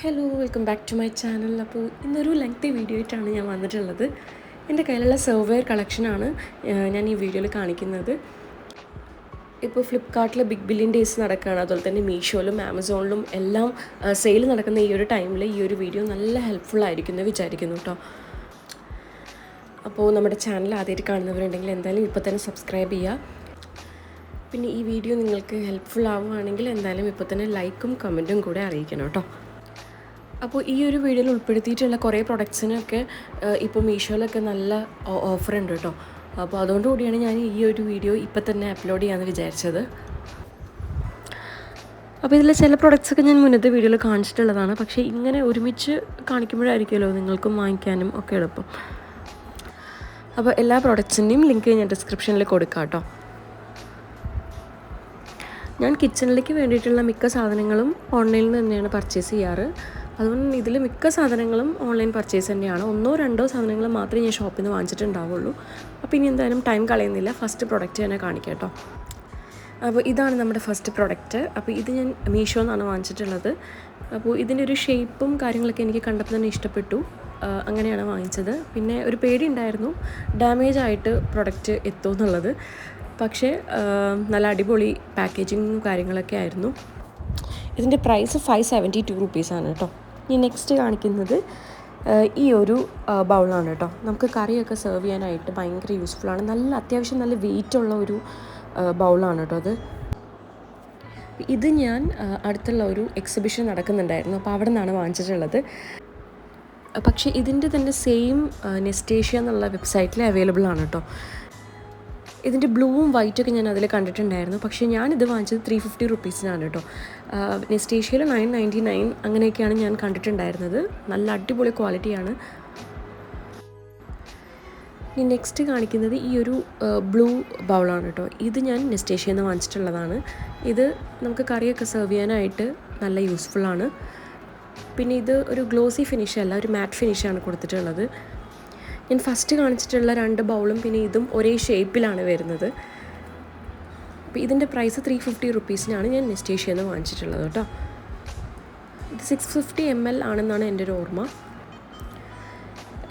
Hello welcome back to my channel. അപ്പോൾ ഇന്നൊരു lengthy video ആയിട്ടാണ് ഞാൻ വന്നിട്ടുള്ളത്. എൻ്റെ കയ്യിലുള്ള സർവെയർ കളക്ഷനാണ് ഞാൻ ഈ വീഡിയോയിൽ കാണിക്കുന്നത്. ഇപ്പോൾ ഫ്ലിപ്കാർട്ടിൽ ബിഗ് ബില്യൺ ഡേയ്സ് നടക്കുകയാണ്, അതുപോലെ തന്നെ മീഷോയിലും ആമസോണിലും എല്ലാം സെയിൽ നടക്കുന്ന ഈ ഒരു ടൈമിൽ ഈ ഒരു വീഡിയോ നല്ല ഹെൽപ്ഫുൾ ആയിരിക്കും എന്ന് വിചാരിക്കുന്നു കേട്ടോ. അപ്പോൾ നമ്മുടെ ചാനൽ ആദ്യമായിട്ട് കാണുന്നവരുണ്ടെങ്കിൽ എന്തായാലും ഇപ്പോൾ തന്നെ സബ്സ്ക്രൈബ് ചെയ്യുക. പിന്നെ ഈ വീഡിയോ നിങ്ങൾക്ക് ഹെൽപ്ഫുൾ ആവുകയാണെങ്കിൽ എന്തായാലും ഇപ്പോൾ തന്നെ ലൈക്കും കമൻറ്റും കൂടെ അറിയിക്കണം കേട്ടോ. അപ്പോൾ ഈ ഒരു വീഡിയോയിൽ ഉൾപ്പെടുത്തിയിട്ടുള്ള കുറേ പ്രൊഡക്ട്സിനൊക്കെ ഇപ്പോൾ മീഷോയിലൊക്കെ നല്ല ഓഫർ ഉണ്ട് കേട്ടോ. അപ്പോൾ അതുകൊണ്ടുകൂടിയാണ് ഞാൻ ഈ ഒരു വീഡിയോ ഇപ്പോൾ തന്നെ അപ്ലോഡ് ചെയ്യാമെന്ന് വിചാരിച്ചത്. അപ്പോൾ ഇതിൽ ചില പ്രൊഡക്ട്സൊക്കെ ഞാൻ മുന്നത്തെ വീഡിയോയിൽ കാണിച്ചിട്ടുള്ളതാണ്, പക്ഷേ ഇങ്ങനെ ഒരുമിച്ച് കാണിക്കുമ്പോഴായിരിക്കുമല്ലോ നിങ്ങൾക്കും വാങ്ങിക്കാനും ഒക്കെ എളുപ്പം. അപ്പോൾ എല്ലാ പ്രൊഡക്ട്സിൻ്റെയും ലിങ്ക് ഞാൻ ഡിസ്ക്രിപ്ഷനിൽ കൊടുക്കാം കേട്ടോ. ഞാൻ കിച്ചണിലേക്ക് വേണ്ടിയിട്ടുള്ള മിക്ക സാധനങ്ങളും ഓൺലൈനിൽ നിന്ന് തന്നെയാണ് പർച്ചേസ് ചെയ്യാറ്. അതുകൊണ്ട് ഇതിൽ മിക്ക സാധനങ്ങളും ഓൺലൈൻ പർച്ചേസ് തന്നെയാണ്. 1-2 സാധനങ്ങൾ മാത്രമേ ഞാൻ ഷോപ്പിൽ നിന്ന് വാങ്ങിച്ചിട്ടുണ്ടാവുള്ളൂ. അപ്പോൾ ഇനി എന്തായാലും ടൈം കളയുന്നില്ല, ഫസ്റ്റ് പ്രൊഡക്റ്റ് തന്നെ കാണിക്കാം കേട്ടോ. അപ്പോൾ ഇതാണ് നമ്മുടെ ഫസ്റ്റ് പ്രൊഡക്റ്റ്. അപ്പോൾ ഇത് ഞാൻ മീഷോ എന്നാണ് വാങ്ങിച്ചിട്ടുള്ളത്. അപ്പോൾ ഇതിൻ്റെ ഒരു ഷേപ്പും കാര്യങ്ങളൊക്കെ എനിക്ക് കണ്ടപ്പോൾ തന്നെ ഇഷ്ടപ്പെട്ടു, അങ്ങനെയാണ് വാങ്ങിച്ചത്. പിന്നെ ഒരു പേടി ഉണ്ടായിരുന്നു ഡാമേജ് ആയിട്ട് പ്രൊഡക്റ്റ് എത്തുമെന്നുള്ളത്, പക്ഷേ നല്ല അടിപൊളി പാക്കേജിങ്ങും കാര്യങ്ങളൊക്കെ ആയിരുന്നു. ഇതിൻ്റെ പ്രൈസ് 572 റുപ്പീസാണ് കേട്ടോ. ഇനി നെക്സ്റ്റ് കാണിക്കുന്നത് ഈ ഒരു ബൗളാണ് കേട്ടോ. നമുക്ക് കറിയൊക്കെ സെർവ് ചെയ്യാനായിട്ട് ഭയങ്കര യൂസ്ഫുള്ളാണ്. അത്യാവശ്യം നല്ല വെയിറ്റുള്ള ഒരു ബൗളാണ് കേട്ടോ അത്. ഇത് ഞാൻ അടുത്തുള്ള ഒരു എക്സിബിഷൻ നടക്കുന്നുണ്ടായിരുന്നു, അപ്പോൾ അവിടെ നിന്നാണ് വാങ്ങിച്ചിട്ടുള്ളത്. പക്ഷേ ഇതിൻ്റെ തന്നെ സെയിം നെസ്റ്റേഷ്യ എന്നുള്ള വെബ്സൈറ്റിൽ അവൈലബിൾ ആണ് കേട്ടോ. ഇതിൻ്റെ ബ്ലൂവും വൈറ്റൊക്കെ ഞാൻ അതിൽ കണ്ടിട്ടുണ്ടായിരുന്നു, പക്ഷേ ഞാനിത് വാങ്ങിച്ചത് 350 റുപ്പീസിനാണ് കേട്ടോ. നെസ്റ്റേഷ്യയിൽ 999 അങ്ങനെയൊക്കെയാണ് ഞാൻ കണ്ടിട്ടുണ്ടായിരുന്നത്. നല്ല അടിപൊളി ക്വാളിറ്റിയാണ്. ഇനി നെക്സ്റ്റ് കാണിക്കുന്നത് ഈ ഒരു ബ്ലൂ ബൗളാണ് കേട്ടോ. ഇത് ഞാൻ നെസ്റ്റേഷ്യയിൽ നിന്ന് വാങ്ങിച്ചിട്ടുള്ളതാണ്. ഇത് നമുക്ക് കറിയൊക്കെ സെർവ് ചെയ്യാനായിട്ട് നല്ല യൂസ്ഫുള്ളാണ്. പിന്നെ ഇത് ഒരു ഗ്ലോസി ഫിനിഷ് അല്ല, ഒരു മാറ്റ് ഫിനിഷാണ് കൊടുത്തിട്ടുള്ളത്. ഞാൻ ഫസ്റ്റ് കാണിച്ചിട്ടുള്ള 2 ബൗളും പിന്നെ ഇതും ഒരേ ഷേപ്പിലാണ് വരുന്നത്. അപ്പോൾ ഇതിൻ്റെ പ്രൈസ് 350 റുപ്പീസിനാണ് ഞാൻ നെസ്റ്റേഷ്യയിൽ നിന്ന് വാങ്ങിച്ചിട്ടുള്ളത് കേട്ടോ. ഇത് 650 ml ആണെന്നാണ് എൻ്റെ ഒരു ഓർമ്മ.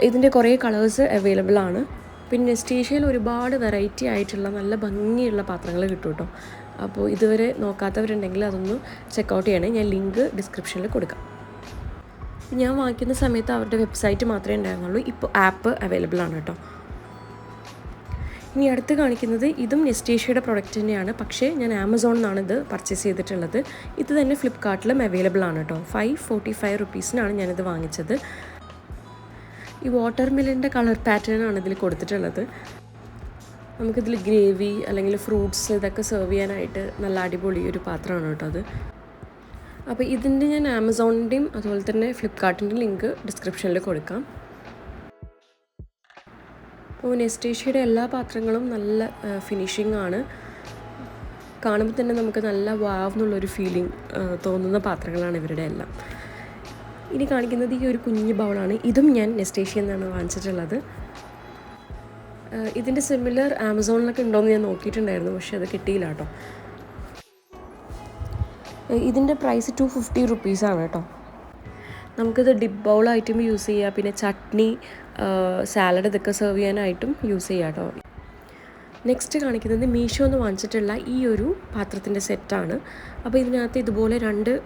ഇതിൻ്റെ കുറേ കളേഴ്സ് അവൈലബിൾ ആണ്. പിന്നെ നെസ്റ്റേഷ്യയിൽ ഒരുപാട് വെറൈറ്റി ആയിട്ടുള്ള നല്ല ഭംഗിയുള്ള പാത്രങ്ങൾ കിട്ടും കേട്ടോ. അപ്പോൾ ഇതുവരെ നോക്കാത്തവരുണ്ടെങ്കിൽ അതൊന്ന് ചെക്കൗട്ട് ചെയ്യണേ. ഞാൻ ലിങ്ക് ഡിസ്ക്രിപ്ഷനിൽ കൊടുക്കാം. ഞാൻ വാങ്ങിക്കുന്ന സമയത്ത് അവരുടെ വെബ്സൈറ്റ് മാത്രമേ ഉണ്ടായിരുന്നുള്ളൂ, ഇപ്പോൾ ആപ്പ് അവൈലബിൾ ആണ് കേട്ടോ. ഇനി അടുത്ത് കാണിക്കുന്നത് ഇതും നെസ്റ്റേഷ്യയുടെ പ്രൊഡക്റ്റ് തന്നെയാണ്, പക്ഷേ ഞാൻ ആമസോണിൽ നിന്നാണ് ഇത് പർച്ചേസ് ചെയ്തിട്ടുള്ളത്. ഇത് തന്നെ ഫ്ലിപ്കാർട്ടിലും അവൈലബിൾ ആണ് കേട്ടോ. 545 റുപ്പീസിനാണ് ഞാനിത് വാങ്ങിച്ചത്. ഈ വാട്ടർ മെലൻ്റെ കളർ പാറ്റേൺ ആണ് ഇതിൽ കൊടുത്തിട്ടുള്ളത്. നമുക്കിതിൽ ഗ്രേവി അല്ലെങ്കിൽ ഫ്രൂട്ട്സ് ഇതൊക്കെ സെർവ് ചെയ്യാനായിട്ട് നല്ല അടിപൊളി ഒരു പാത്രമാണ് കേട്ടോ അത്. അപ്പോൾ ഇതിൻ്റെ ഞാൻ ആമസോണിൻ്റെയും അതുപോലെ തന്നെ ഫ്ലിപ്കാർട്ടിൻ്റെയും ലിങ്ക് ഡിസ്ക്രിപ്ഷനിൽ കൊടുക്കാം. അപ്പോൾ നെസ്റ്റേഷ്യയുടെ എല്ലാ പാത്രങ്ങളും നല്ല ഫിനിഷിംഗ് ആണ്. കാണുമ്പോൾ തന്നെ നമുക്ക് നല്ല വാവ് എന്നുള്ളൊരു ഫീലിംഗ് തോന്നുന്ന പാത്രങ്ങളാണ് ഇവരുടെ എല്ലാം. ഇനി കാണിക്കുന്നത് ഈ ഒരു കുഞ്ഞു ബൗളാണ്. ഇതും ഞാൻ നെസ്റ്റേഷ്യയിൽ നിന്നാണ് വാങ്ങിച്ചിട്ടുള്ളത്. ഇതിൻ്റെ സിമിലർ ആമസോണിലൊക്കെ ഉണ്ടോയെന്ന് ഞാൻ നോക്കിയിട്ടുണ്ടായിരുന്നു, പക്ഷേ അത് കിട്ടിയില്ല കേട്ടോ. ഇതിൻ്റെ പ്രൈസ് 250 റുപ്പീസാണ് കേട്ടോ. നമുക്കിത് ഡിപ്പ് ബൗളായിട്ടും യൂസ് ചെയ്യാം, പിന്നെ ചട്നി, സാലഡ് ഇതൊക്കെ സെർവ് ചെയ്യാനായിട്ടും യൂസ് ചെയ്യാം കേട്ടോ. നെക്സ്റ്റ് കാണിക്കുന്നത് മീഷോ എന്ന് വാങ്ങിച്ചിട്ടുള്ള ഈ ഒരു പാത്രത്തിൻ്റെ സെറ്റാണ്. അപ്പോൾ ഇതിനകത്ത് ഇതുപോലെ 2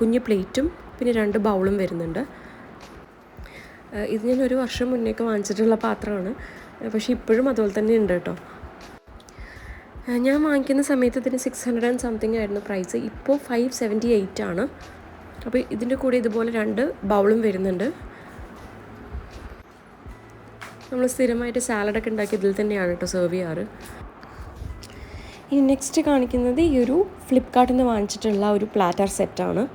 കുഞ്ഞ് പ്ലേറ്റും പിന്നെ 2 ബൗളും വരുന്നുണ്ട്. ഇത് ഞാൻ 1 വർഷം മുന്നേയൊക്കെ വാങ്ങിച്ചിട്ടുള്ള പാത്രമാണ്, പക്ഷേ ഇപ്പോഴും അതുപോലെ തന്നെ ഉണ്ട് കേട്ടോ. ഞാൻ വാങ്ങിക്കുന്ന സമയത്ത് ഇതിന് 600 and something ആയിരുന്നു പ്രൈസ്. ഇപ്പോൾ 578 ആണ്. അപ്പോൾ ഇതിൻ്റെ കൂടെ ഇതുപോലെ 2 ബൗളും വരുന്നുണ്ട്. നമ്മൾ സ്ഥിരമായിട്ട് സാലഡൊക്കെ ഉണ്ടാക്കി ഇതിൽ തന്നെയാണ് കേട്ടോ സെർവ് ചെയ്യാറ്. ഇനി നെക്സ്റ്റ് കാണിക്കുന്നത് ഈ ഒരു ഫ്ലിപ്കാർട്ടിൽ നിന്ന് വാങ്ങിച്ചിട്ടുള്ള ഒരു പ്ലാറ്റർ സെറ്റാണ്.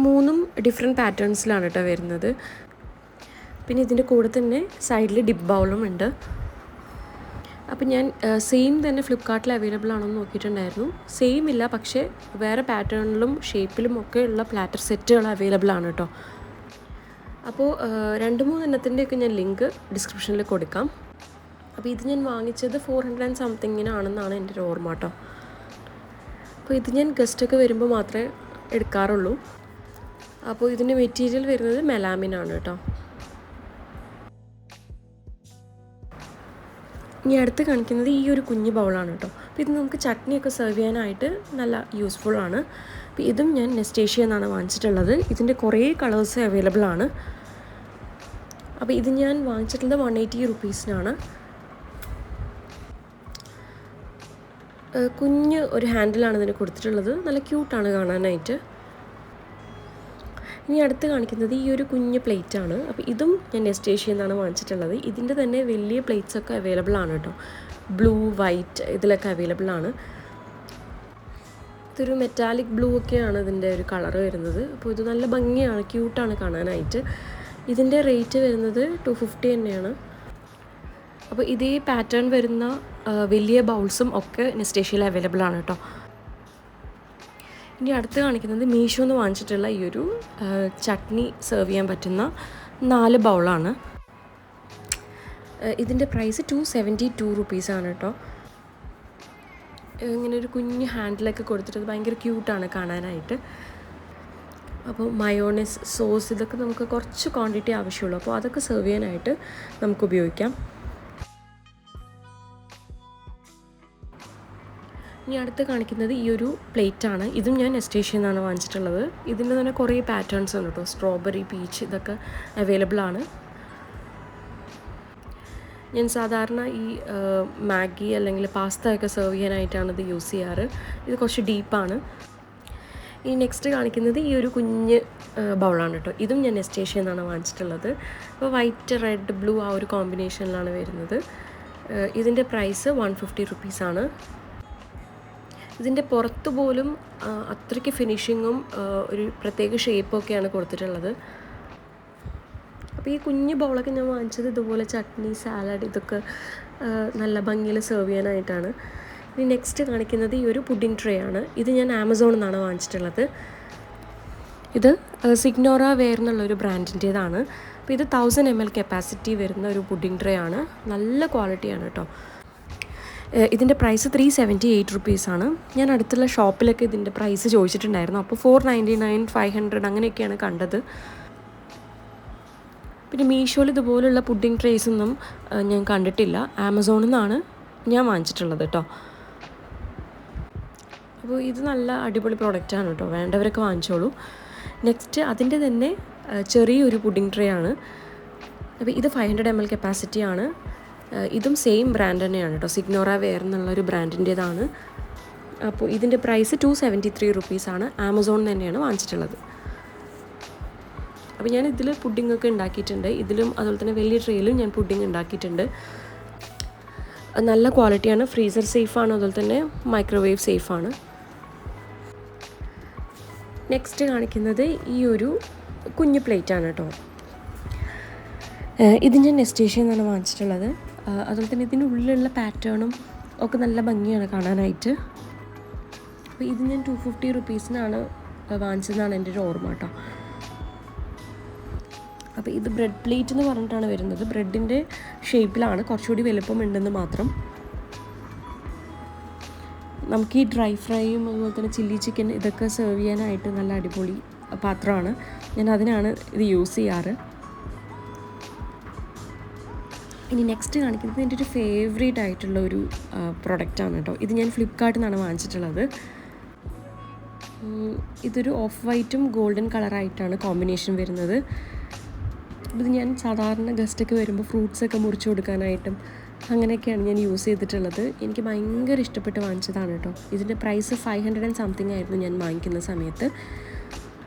3 ഡിഫറെൻറ്റ് പാറ്റേൺസിലാണ് കേട്ടോ വരുന്നത്. പിന്നെ ഇതിൻ്റെ കൂടെ തന്നെ സൈഡിൽ ഡിപ്പ് ബൗളും ഉണ്ട്. അപ്പോൾ ഞാൻ സെയിം തന്നെ ഫ്ലിപ്കാർട്ടിൽ അവൈലബിൾ ആണോ എന്ന് നോക്കിയിട്ടുണ്ടായിരുന്നു. സെയിം ഇല്ല, പക്ഷേ വേറെ പാറ്റേണിലും ഷേപ്പിലും ഒക്കെ ഉള്ള പ്ലാറ്റർ സെറ്റുകൾ അവൈലബിൾ ആണ് കേട്ടോ. അപ്പോൾ 2-3 എണ്ണത്തിൻ്റെയൊക്കെ ഞാൻ ലിങ്ക് ഡിസ്ക്രിപ്ഷനിൽ കൊടുക്കാം. അപ്പോൾ ഇത് ഞാൻ വാങ്ങിച്ചത് 400 and something ആണെന്നാണ് എൻ്റെ ഒരു ഓർമ്മ കേട്ടോ. അപ്പോൾ ഇത് ഞാൻ ഗസ്റ്റൊക്കെ വരുമ്പോൾ മാത്രമേ എടുക്കാറുള്ളൂ. അപ്പോൾ ഇതിൻ്റെ മെറ്റീരിയൽ വരുന്നത് മെലാമിനാണ് കേട്ടോ. ഇനി അടുത്ത് കാണിക്കുന്നത് ഈ ഒരു കുഞ്ഞ് ബൗളാണ് കേട്ടോ. അപ്പോൾ ഇത് നമുക്ക് ചട്നിയൊക്കെ സെർവ് ചെയ്യാനായിട്ട് നല്ല യൂസ്ഫുള്ളാണ്. അപ്പോൾ ഇതും ഞാൻ നെസ്റ്റേഷ്യ എന്നാണ് വാങ്ങിച്ചിട്ടുള്ളത്. ഇതിൻ്റെ കുറേ കളേഴ്സ് അവൈലബിൾ ആണ്. അപ്പോൾ ഇത് ഞാൻ വാങ്ങിച്ചിട്ടുള്ളത് 180 റുപ്പീസിനാണ്. കുഞ്ഞ് ഒരു ഹാൻഡിലാണ് ഇതിന് കൊടുത്തിട്ടുള്ളത്. നല്ല ക്യൂട്ടാണ് കാണാനായിട്ട്. ഇനി അടുത്ത് കാണിക്കുന്നത് ഈ ഒരു കുഞ്ഞ് പ്ലേറ്റാണ്. അപ്പോൾ ഇതും ഞാൻ നെസ്റ്റേഷ്യ എന്നാണ് വാങ്ങിച്ചിട്ടുള്ളത്. ഇതിൻ്റെ തന്നെ വലിയ പ്ലേറ്റ്സൊക്കെ അവൈലബിൾ ആണ് കേട്ടോ. ബ്ലൂ, വൈറ്റ് ഇതിലൊക്കെ അവൈലബിൾ ആണ്. ഇതൊരു മെറ്റാലിക് ബ്ലൂ ഒക്കെയാണ് ഇതിൻ്റെ ഒരു കളറ് വരുന്നത്. അപ്പോൾ ഇത് നല്ല ഭംഗിയാണ്, ക്യൂട്ടാണ് കാണാനായിട്ട്. ഇതിൻ്റെ റേറ്റ് വരുന്നത് 250 തന്നെയാണ്. അപ്പോൾ ഇതേ പാറ്റേൺ വരുന്ന വലിയ ബൗൾസും ഒക്കെ നെസ്റ്റേഷ്യയിൽ അവൈലബിൾ ആണ് കേട്ടോ. ഇനി അടുത്ത് കാണിക്കുന്നത് മീഷോ എന്ന് വാങ്ങിച്ചിട്ടുള്ള ഈ ഒരു ചട്നി സെർവ് ചെയ്യാൻ പറ്റുന്ന 4 ബൗളാണ്. ഇതിൻ്റെ പ്രൈസ് 272 റുപ്പീസാണ് കേട്ടോ. ഇങ്ങനെ ഒരു കുഞ്ഞ് ഹാൻഡിലൊക്കെ കൊടുത്തിട്ട് ഭയങ്കര ക്യൂട്ടാണ് കാണാനായിട്ട്. അപ്പോൾ മയോണൈസ്, സോസ് ഇതൊക്കെ നമുക്ക് കുറച്ച് ക്വാണ്ടിറ്റി ആവശ്യമുള്ളൂ. അപ്പോൾ അതൊക്കെ സെർവ് ചെയ്യാനായിട്ട് നമുക്ക് ഉപയോഗിക്കാം. ഇനി അടുത്ത് കാണിക്കുന്നത് ഈ ഒരു പ്ലേറ്റാണ്. ഇതും ഞാൻ നെസ്റ്റേഷ്യ എന്നാണ് വാങ്ങിച്ചിട്ടുള്ളത്. ഇതിൻ്റെ തന്നെ കുറേ പാറ്റേൺസ് ഉണ്ട് കേട്ടോ. സ്ട്രോബെറി, പീച്ച് ഇതൊക്കെ അവൈലബിൾ ആണ്. ഞാൻ സാധാരണ ഈ മാഗി അല്ലെങ്കിൽ പാസ്ത ഒക്കെ സെർവ് ചെയ്യാനായിട്ടാണ് ഇത് യൂസ് ചെയ്യാറ്. ഇത് കുറച്ച് ഡീപ്പാണ്. ഈ നെക്സ്റ്റ് കാണിക്കുന്നത് ഈ ഒരു കുഞ്ഞ് ബൗളാണ് കേട്ടോ. ഇതും ഞാൻ നെസ്റ്റേഷ്യ എന്നാണ് വാങ്ങിച്ചിട്ടുള്ളത്. അപ്പോൾ വൈറ്റ്, റെഡ്, ബ്ലൂ ആ ഒരു കോമ്പിനേഷനിലാണ് വരുന്നത്. ഇതിൻ്റെ പ്രൈസ് 150 റുപ്പീസാണ്. ഇതിൻ്റെ പുറത്ത് പോലും അത്രയ്ക്ക് ഫിനിഷിങ്ങും ഒരു പ്രത്യേക ഷേപ്പൊക്കെയാണ് കൊടുത്തിട്ടുള്ളത്. അപ്പോൾ ഈ കുഞ്ഞ് ബൗളൊക്കെ ഞാൻ വാങ്ങിച്ചത് ഇതുപോലെ ചട്നി, സാലഡ് ഇതൊക്കെ നല്ല ഭംഗിയിൽ സെർവ് ചെയ്യാനായിട്ടാണ്. ഇനി നെക്സ്റ്റ് കാണിക്കുന്നത് ഈ ഒരു പുഡിംഗ് ട്രേ ആണ്. ഇത് ഞാൻ ആമസോണിൽ നിന്നാണ് വാങ്ങിച്ചിട്ടുള്ളത്. ഇത് സിഗ്നോറ വെയർ എന്നുള്ളൊരു ബ്രാൻഡിൻ്റേതാണ്. അപ്പോൾ ഇത് 1000 ml കപ്പാസിറ്റി വരുന്ന ഒരു പുഡിംഗ് ട്രേ ആണ്. നല്ല ക്വാളിറ്റിയാണ് കേട്ടോ. ഇതിൻ്റെ പ്രൈസ് 378 റുപ്പീസാണ്. ഞാൻ അടുത്തുള്ള ഷോപ്പിലൊക്കെ ഇതിൻ്റെ പ്രൈസ് ചോദിച്ചിട്ടുണ്ടായിരുന്നു. അപ്പോൾ 499, 500 അങ്ങനെയൊക്കെയാണ് കണ്ടത്. പിന്നെ മീഷോയിൽ ഇതുപോലുള്ള പുഡിംഗ് ട്രേസൊന്നും ഞാൻ കണ്ടിട്ടില്ല. ആമസോണിൽ നിന്നാണ് ഞാൻ വാങ്ങിച്ചിട്ടുള്ളത് കേട്ടോ. അപ്പോൾ ഇത് നല്ല അടിപൊളി പ്രോഡക്റ്റാണ് കേട്ടോ. വേണ്ടവരൊക്കെ വാങ്ങിച്ചോളൂ. നെക്സ്റ്റ് അതിൻ്റെ തന്നെ ചെറിയൊരു പുഡിംഗ് ട്രേ ആണ്. അപ്പോൾ ഇത് 500 ml കപ്പാസിറ്റിയാണ്. ഇതും സെയിം ബ്രാൻഡ് തന്നെയാണ് കേട്ടോ. സിഗ്നോറ വെയർ എന്നുള്ളൊരു ബ്രാൻഡിൻ്റേതാണ്. അപ്പോൾ ഇതിൻ്റെ പ്രൈസ് 273 റുപ്പീസാണ്. ആമസോണിൽ തന്നെയാണ് വാങ്ങിച്ചിട്ടുള്ളത്. അപ്പോൾ ഞാൻ ഇതിൽ പുഡിങ്ങൊക്കെ ഉണ്ടാക്കിയിട്ടുണ്ട്. ഇതിലും അതുപോലെ തന്നെ വലിയ ട്രേയിലും ഞാൻ പുഡിങ് ഉണ്ടാക്കിയിട്ടുണ്ട്. നല്ല ക്വാളിറ്റിയാണ്. ഫ്രീസർ സേഫാണ്, അതുപോലെ തന്നെ മൈക്രോവേവ് സേഫാണ്. നെക്സ്റ്റ് കാണിക്കുന്നത് ഈ ഒരു കുഞ്ഞു പ്ലേറ്റാണ് കേട്ടോ. ഇത് ഞാൻ നെസ്റ്റേഷ്യ എന്നാണ് വാങ്ങിച്ചിട്ടുള്ളത്. അതുപോലെ തന്നെ ഇതിൻ്റെ ഉള്ളിലുള്ള പാറ്റേണും ഒക്കെ നല്ല ഭംഗിയാണ് കാണാനായിട്ട്. അപ്പോൾ ഇത് ഞാൻ 250 റുപ്പീസിനാണ് വാങ്ങിച്ചതെന്നാണ് എൻ്റെ ഒരു ഓർമ്മ കേട്ടോ. അപ്പോൾ ഇത് ബ്രെഡ് പ്ലേറ്റ് എന്ന് പറഞ്ഞിട്ടാണ് വരുന്നത്. ബ്രെഡിൻ്റെ ഷേപ്പിലാണ്, കുറച്ചുകൂടി വലുപ്പം ഉണ്ടെന്ന് മാത്രം. നമുക്ക് ഈ ഡ്രൈ ഫ്രൈയും അതുപോലെ തന്നെ ചില്ലി ചിക്കൻ ഇതൊക്കെ സെർവ് ചെയ്യാനായിട്ട് നല്ല അടിപൊളി പാത്രമാണ്. ഞാൻ അതിനാണ് ഇത് യൂസ് ചെയ്യാറ്. ഇനി നെക്സ്റ്റ് കാണിക്കുന്നത് എൻ്റെ ഒരു ഫേവറേറ്റ് ആയിട്ടുള്ള ഒരു പ്രൊഡക്റ്റാണ് കേട്ടോ. ഇത് ഞാൻ ഫ്ലിപ്കാർട്ടിൽ നിന്നാണ് വാങ്ങിച്ചിട്ടുള്ളത്. ഇതൊരു ഓഫ് വൈറ്റും ഗോൾഡൻ കളറായിട്ടാണ് കോമ്പിനേഷൻ വരുന്നത്. ഇത് ഞാൻ സാധാരണ ഗസ്റ്റൊക്കെ വരുമ്പോൾ ഫ്രൂട്ട്സൊക്കെ മുറിച്ച് കൊടുക്കാനായിട്ടും അങ്ങനെയൊക്കെയാണ് ഞാൻ യൂസ് ചെയ്തിട്ടുള്ളത്. എനിക്ക് ഭയങ്കര ഇഷ്ടപ്പെട്ട് വാങ്ങിച്ചതാണ് കേട്ടോ. ഇതിൻ്റെ പ്രൈസ് 500 and something ആയിരുന്നു ഞാൻ വാങ്ങിക്കുന്ന സമയത്ത്.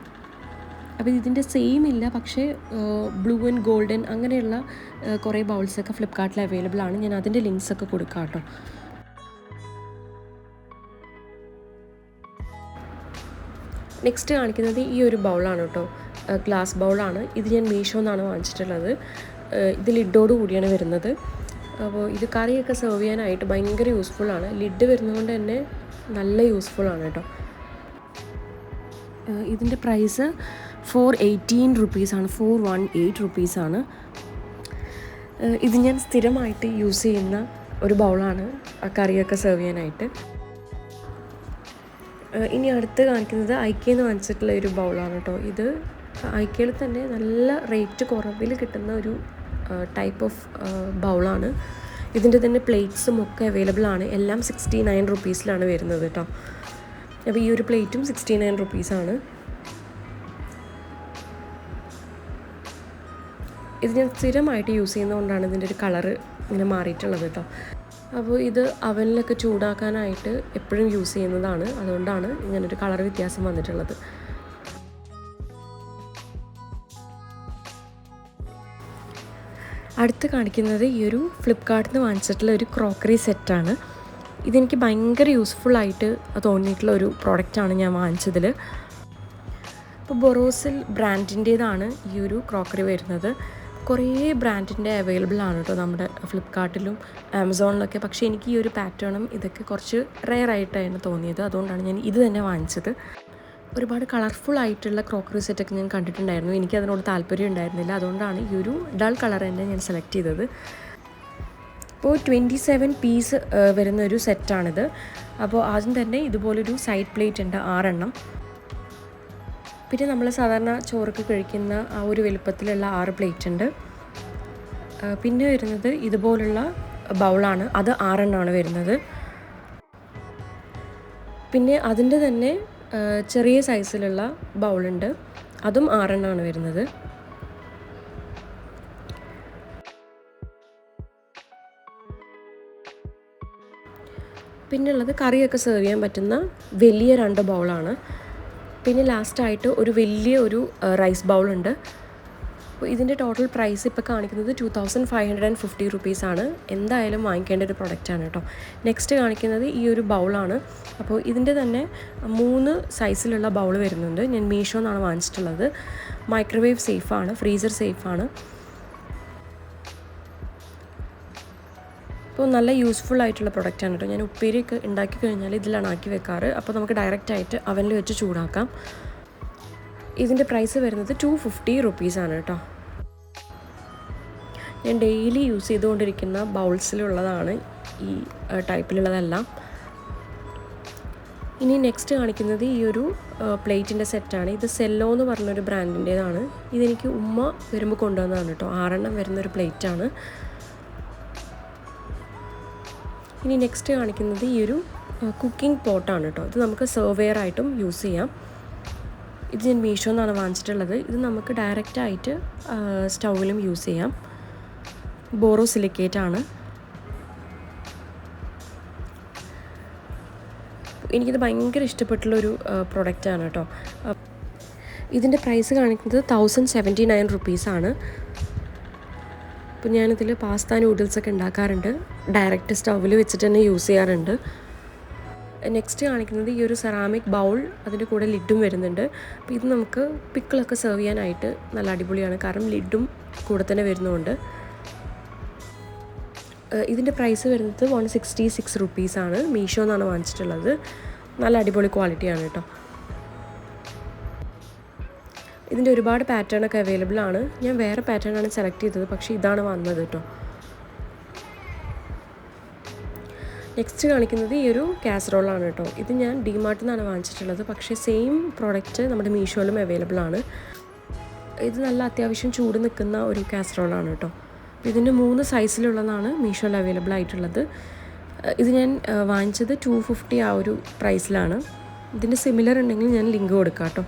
അപ്പോൾ ഇതിൻ്റെ സെയിം ഇല്ല, പക്ഷേ ബ്ലൂ ആൻഡ് ഗോൾഡൻ അങ്ങനെയുള്ള കുറേ ബൗൾസൊക്കെ ഫ്ലിപ്കാർട്ടിൽ അവൈലബിൾ ആണ്. ഞാൻ അതിൻ്റെ ലിങ്ക്സൊക്കെ കൊടുക്കാം കേട്ടോ. നെക്സ്റ്റ് കാണിക്കുന്നത് ഈ ഒരു ബൗളാണ് കേട്ടോ. ഗ്ലാസ് ബൗളാണ്. ഇത് ഞാൻ മീഷോ എന്നാണ് വാങ്ങിച്ചിട്ടുള്ളത്. ഇത് ലിഡോട് കൂടിയാണ് വരുന്നത്. അപ്പോൾ ഇത് കറിയൊക്കെ സെർവ് ചെയ്യാനായിട്ട് ഭയങ്കര യൂസ്ഫുള്ളാണ്. ലിഡ് വരുന്നതുകൊണ്ട് തന്നെ നല്ല യൂസ്ഫുള്ളാണ് കേട്ടോ. ഇതിൻ്റെ പ്രൈസ് 418 റുപ്പീസാണ്. 418 റുപ്പീസാണ്. ഇത് ഞാൻ സ്ഥിരമായിട്ട് യൂസ് ചെയ്യുന്ന ഒരു ബൗളാണ് കറിയൊക്കെ സെർവ് ചെയ്യാനായിട്ട്. ഇനി അടുത്ത് കാണിക്കുന്നത് ഐക്യന്ന് വാങ്ങിച്ചിട്ടുള്ള ഒരു ബൗളാണ് കേട്ടോ. ഇത് ഐക്കയിൽ തന്നെ നല്ല റേറ്റ് കുറവിൽ കിട്ടുന്ന ഒരു ടൈപ്പ് ഓഫ് ബൗളാണ്. ഇതിൻ്റെ തന്നെ പ്ലേറ്റ്സും ഒക്കെ അവൈലബിൾ ആണ്. എല്ലാം 69 റുപ്പീസിലാണ് വരുന്നത് കേട്ടോ. അപ്പോൾ ഈ ഒരു പ്ലേറ്റും 69 റുപ്പീസാണ്. ഇത് ഞാൻ സ്ഥിരമായിട്ട് യൂസ് ചെയ്യുന്നതുകൊണ്ടാണ് ഇതിൻ്റെ ഒരു കളറ് ഇങ്ങനെ മാറിയിട്ടുള്ളത് കേട്ടോ. അപ്പോൾ ഇത് അവനിലൊക്കെ ചൂടാക്കാനായിട്ട് എപ്പോഴും യൂസ് ചെയ്യുന്നതാണ്. അതുകൊണ്ടാണ് ഇങ്ങനൊരു കളർ വ്യത്യാസം വന്നിട്ടുള്ളത്. അടുത്ത് കാണിക്കുന്നത് ഈ ഒരു ഫ്ലിപ്കാർട്ടിൽ നിന്ന് വാങ്ങിച്ചിട്ടുള്ള ഒരു ക്രോക്കറി സെറ്റാണ്. ഇതെനിക്ക് ഭയങ്കര യൂസ്ഫുള്ളായിട്ട് തോന്നിയിട്ടുള്ള ഒരു പ്രോഡക്റ്റാണ് ഞാൻ വാങ്ങിച്ചതിൽ. ഇപ്പോൾ ബൊറോസിൽ ബ്രാൻഡിൻ്റേതാണ് ഈ ഒരു ക്രോക്കറി വരുന്നത്. കുറേ ബ്രാൻഡിൻ്റെ അവൈലബിൾ ആണ് കേട്ടോ നമ്മുടെ ഫ്ലിപ്കാർട്ടിലും ആമസോണിലൊക്കെ. പക്ഷേ എനിക്ക് ഈ ഒരു പാറ്റേണും ഇതൊക്കെ കുറച്ച് റെയർ ആയിട്ടാണ് തോന്നിയത്. അതുകൊണ്ടാണ് ഞാൻ ഇത് തന്നെ വാങ്ങിച്ചത്. ഒരുപാട് കളർഫുൾ ആയിട്ടുള്ള ക്രോക്കറി സെറ്റൊക്കെ ഞാൻ കണ്ടിട്ടുണ്ടായിരുന്നു. എനിക്കതിനോട് താല്പര്യം ഉണ്ടായിരുന്നില്ല. അതുകൊണ്ടാണ് ഈ ഒരു ഡൾ കളർ തന്നെ ഞാൻ സെലക്ട് ചെയ്തത്. ഇപ്പോൾ 27 പീസ് വരുന്നൊരു സെറ്റാണിത്. അപ്പോൾ ആദ്യം തന്നെ ഇതുപോലൊരു സൈഡ് പ്ലേറ്റ് ഉണ്ട് 6 എണ്ണം. പിന്നെ നമ്മൾ സാധാരണ ചോറൊക്കെ കഴിക്കുന്ന ആ ഒരു വലുപ്പത്തിലുള്ള 6 പ്ലേറ്റ് ഉണ്ട്. പിന്നെ വരുന്നത് ഇതുപോലുള്ള ബൗളാണ്. അത് 6 എണ്ണമാണ് വരുന്നത്. പിന്നെ അതിൻ്റെ തന്നെ ചെറിയ സൈസിലുള്ള ബൗളുണ്ട്. അതും 6 എണ്ണമാണ് വരുന്നത്. പിന്നെ ഉള്ളത് കറിയൊക്കെ സെർവ് ചെയ്യാൻ പറ്റുന്ന വലിയ 2 ബൗളാണ്. പിന്നെ ലാസ്റ്റായിട്ട് ഒരു വലിയ ഒരു റൈസ് ബൗളുണ്ട്. അപ്പോൾ ഇതിൻ്റെ ടോട്ടൽ പ്രൈസ് ഇപ്പോൾ കാണിക്കുന്നത് 2550 റുപ്പീസാണ്. എന്തായാലും വാങ്ങിക്കേണ്ട ഒരു പ്രൊഡക്റ്റാണ് കേട്ടോ. നെക്സ്റ്റ് കാണിക്കുന്നത് ഈ ഒരു ബൗളാണ്. അപ്പോൾ ഇതിൻ്റെ തന്നെ 3 സൈസിലുള്ള ബൗൾ വരുന്നുണ്ട്. ഞാൻ മീഷോ എന്നാണ് വാങ്ങിച്ചിട്ടുള്ളത്. മൈക്രോവേവ് സേഫാണ്, ഫ്രീസർ സേഫാണ്. അപ്പോൾ നല്ല യൂസ്ഫുൾ ആയിട്ടുള്ള പ്രൊഡക്റ്റാണ് കേട്ടോ. ഞാൻ ഉപ്പേരിയൊക്കെ ഉണ്ടാക്കി കഴിഞ്ഞാൽ ഇതിലാണ് ആക്കി വെക്കാറ്. അപ്പോൾ നമുക്ക് ഡയറക്റ്റായിട്ട് അവനിൽ വെച്ച് ചൂടാക്കാം. ഇതിൻ്റെ പ്രൈസ് വരുന്നത് 250 റുപ്പീസാണ് കേട്ടോ. ഞാൻ ഡെയിലി യൂസ് ചെയ്തുകൊണ്ടിരിക്കുന്ന ബൗൾസിലുള്ളതാണ് ഈ ടൈപ്പിലുള്ളതെല്ലാം. ഇനി നെക്സ്റ്റ് കാണിക്കുന്നത് ഈ ഒരു പ്ലേറ്റിൻ്റെ സെറ്റാണ്. ഇത് സെല്ലോ എന്ന് പറഞ്ഞൊരു ബ്രാൻഡിൻ്റേതാണ്. ഇതെനിക്ക് ഉമ്മ വരുമ്പോൾ കൊണ്ടുവന്നതാണ് കേട്ടോ. 6 എണ്ണം വരുന്നൊരു പ്ലേറ്റാണ്. ഇനി നെക്സ്റ്റ് കാണിക്കുന്നത് ഈ ഒരു കുക്കിംഗ് പോട്ടാണ് കേട്ടോ. ഇത് നമുക്ക് സെർവെയറായിട്ടും യൂസ് ചെയ്യാം. ഇത് ഞാൻ മീഷോ എന്നാണ് വാങ്ങിച്ചിട്ടുള്ളത്. ഇത് നമുക്ക് ഡയറക്റ്റായിട്ട് സ്റ്റൗവിലും യൂസ് ചെയ്യാം. ബോറോസിലിക്കേറ്റാണ്. എനിക്കിത് ഭയങ്കര ഇഷ്ടപ്പെട്ടുള്ളൊരു പ്രൊഡക്റ്റാണ് കേട്ടോ. ഇതിൻ്റെ പ്രൈസ് കാണിക്കുന്നത് 1079 റുപ്പീസാണ്. അപ്പോൾ ഞാനിതിൽ പാസ്ത നൂഡിൽസൊക്കെ ഉണ്ടാക്കാറുണ്ട്. ഡയറക്റ്റ് സ്റ്റൗവിൽ വെച്ചിട്ട് തന്നെ യൂസ് ചെയ്യാറുണ്ട്. നെക്സ്റ്റ് കാണിക്കുന്നത് ഈ ഒരു സെറാമിക് ബൗൾ, അതിൻ്റെ കൂടെ ലിഡും വരുന്നുണ്ട്. അപ്പോൾ ഇത് നമുക്ക് പിക്കിളൊക്കെ സെർവ് ചെയ്യാനായിട്ട് നല്ല അടിപൊളിയാണ്. കാരണം ലിഡും കൂടെ തന്നെ വരുന്നതുകൊണ്ട്. ഇതിൻ്റെ പ്രൈസ് വരുന്നത് 166 റുപ്പീസാണ്. മീഷോ എന്നാണ് വാങ്ങിച്ചിട്ടുള്ളത്. നല്ല അടിപൊളി ക്വാളിറ്റിയാണ് കേട്ടോ. ഇതിൻ്റെ ഒരുപാട് പാറ്റേണൊക്കെ അവൈലബിൾ ആണ്. ഞാൻ വേറെ പാറ്റേണാണ് സെലക്ട് ചെയ്തത്, പക്ഷേ ഇതാണ് വന്നത് കേട്ടോ. നെക്സ്റ്റ് കാണിക്കുന്നത് ഈ ഒരു കാസറോളാണ് കേട്ടോ. ഇത് ഞാൻ ഡിമാർട്ടിൽ നിന്നാണ് വാങ്ങിച്ചിട്ടുള്ളത്. പക്ഷേ സെയിം പ്രോഡക്റ്റ് നമ്മുടെ മീഷോയിലും അവൈലബിൾ ആണ്. ഇത് നല്ല അത്യാവശ്യം ചൂട് നിൽക്കുന്ന ഒരു കാസറോളാണ് കേട്ടോ. ഇതിൻ്റെ 3 സൈസിലുള്ളതാണ് മീഷോയിൽ അവൈലബിൾ ആയിട്ടുള്ളത്. ഇത് ഞാൻ വാങ്ങിച്ചത് 250 ആ ഒരു പ്രൈസിലാണ്. ഇതിൻ്റെ സിമിലർ ഉണ്ടെങ്കിൽ ഞാൻ ലിങ്ക് കൊടുക്കാം കേട്ടോ.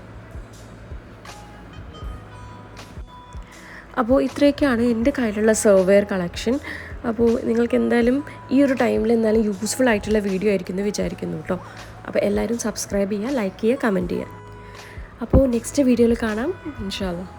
അപ്പോൾ ഇത്രയൊക്കെയാണ് എൻ്റെ കയ്യിലുള്ള സെർവെയർ കളക്ഷൻ. അപ്പോൾ നിങ്ങൾക്ക് എന്തായാലും ഈ ഒരു ടൈമിൽ എന്തായാലും യൂസ്ഫുൾ ആയിട്ടുള്ള വീഡിയോ ആയിരിക്കും എന്ന് വിചാരിക്കുന്നു കേട്ടോ. അപ്പോൾ എല്ലാവരും സബ്സ്ക്രൈബ് ചെയ്യുക, ലൈക്ക് ചെയ്യുക, കമൻറ്റ് ചെയ്യുക. അപ്പോൾ നെക്സ്റ്റ് വീഡിയോയിൽ കാണാം ഇൻഷാ അല്ലാഹ്.